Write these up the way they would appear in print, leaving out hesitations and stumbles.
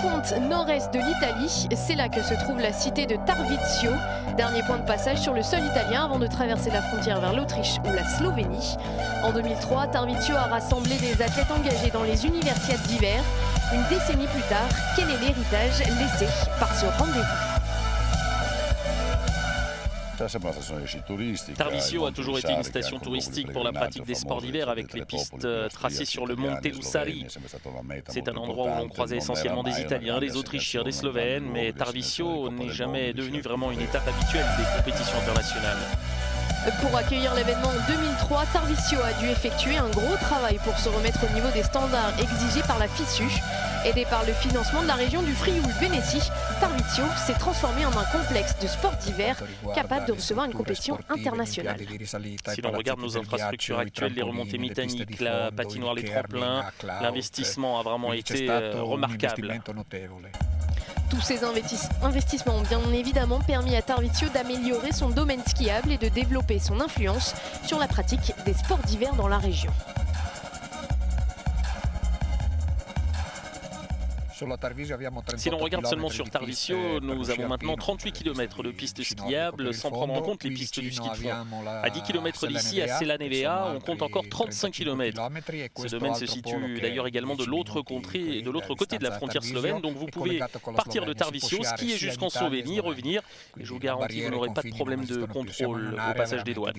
pointe nord-est de l'Italie, c'est là que se trouve la cité de Tarvisio, dernier point de passage sur le sol italien avant de traverser la frontière vers l'Autriche ou la Slovénie. En 2003, Tarvisio a rassemblé des athlètes engagés dans les universiades d'hiver. Une décennie plus tard, quel est l'héritage laissé par ce rendez-vous ? Tarvisio a toujours été une station touristique pour la pratique des sports d'hiver avec les pistes tracées sur le Monte Lussari. C'est un endroit où l'on croisait essentiellement des Italiens, des Autrichiens, des Slovènes, mais Tarvisio n'est jamais devenu vraiment une étape habituelle des compétitions internationales. Pour accueillir l'événement en 2003, Tarvisio a dû effectuer un gros travail pour se remettre au niveau des standards exigés par la FISU. Aidé par le financement de la région du Frioul-Vénétie, Tarvisio s'est transformé en un complexe de sport d'hiver capable de recevoir une compétition internationale. Si l'on regarde nos infrastructures actuelles, les remontées mécaniques, la patinoire, les tremplins, l'investissement a vraiment été remarquable. Tous ces investissements ont bien évidemment permis à Tarvisio d'améliorer son domaine skiable et de développer son influence sur la pratique des sports d'hiver dans la région. Si l'on regarde seulement sur Tarvisio, nous avons maintenant 38 km de pistes skiables sans prendre en compte les pistes du ski de fond. À 10 km d'ici, à Selanevea, on compte encore 35 km. Ce domaine se situe d'ailleurs également de l'autre côté de la frontière slovène, donc vous pouvez partir de Tarvisio, skier jusqu'en Slovénie, revenir, et je vous garantis que vous n'aurez pas de problème de contrôle au passage des douanes.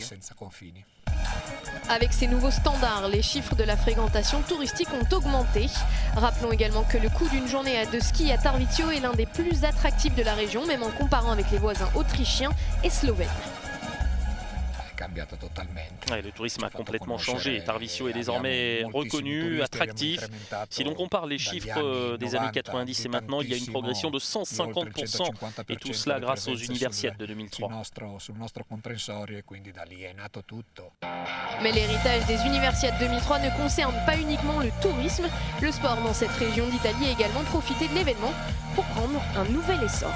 Avec ces nouveaux standards, les chiffres de la fréquentation touristique ont augmenté. Rappelons également que le coût d'une journée de ski à Tarvisio est l'un des plus attractifs de la région, même en comparant avec les voisins autrichiens et slovènes. Ouais, le tourisme a complètement changé. Tarvisio est désormais reconnu, attractif. Si l'on compare les chiffres des années 90 et maintenant, il y a une progression de 150%, et tout cela grâce aux Universiades de 2003. Mais l'héritage des Universiades 2003 ne concerne pas uniquement le tourisme. Le sport dans cette région d'Italie a également profité de l'événement pour prendre un nouvel essor.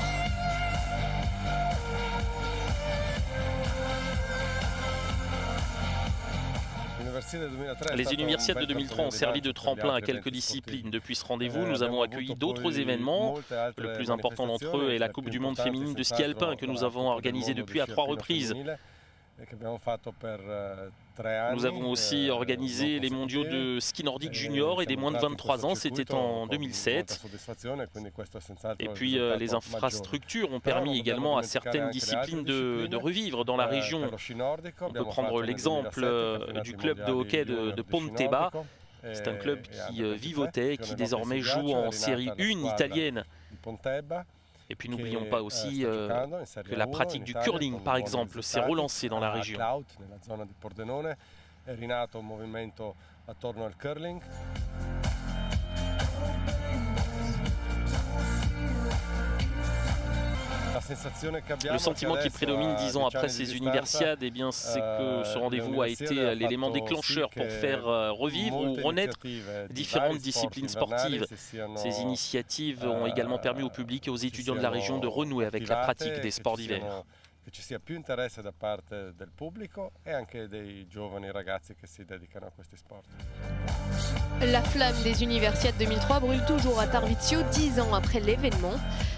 Les Universiades de 2003 ont servi de tremplin à quelques disciplines. Depuis ce rendez-vous, nous avons accueilli d'autres événements. Le plus important d'entre eux est la Coupe du monde féminine de ski alpin que nous avons organisée depuis à 3 reprises. Nous avons aussi organisé les mondiaux de ski nordique junior et des moins de 23 ans, c'était en 2007. Et puis les infrastructures ont permis également à certaines disciplines de revivre dans la région. On peut prendre l'exemple du club de hockey de Ponteba. C'est un club qui vivotait, qui désormais joue en série 1 italienne. Et puis n'oublions pas aussi que la pratique du curling, par exemple, s'est relancée dans la région. Le sentiment qui prédomine 10 ans après ces Universiades, eh bien, c'est que ce rendez-vous a été l'élément déclencheur pour faire revivre ou renaître différentes disciplines sportives. Ces initiatives ont également permis au public et aux étudiants de la région de renouer avec la pratique des sports d'hiver. Che ci sia più interesse da parte del pubblico e anche dei giovani ragazzi che si dedicano a questi sport. La flamme des Universiades 2003 brûle toujours à Tarvisio 10 ans après l'événement.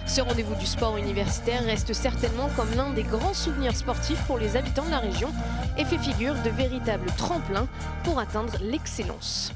Ce rendez-vous du sport universitaire reste certainement comme l'un des grands souvenirs sportifs pour les habitants de la région et fait figure de véritable tremplin pour atteindre l'excellence.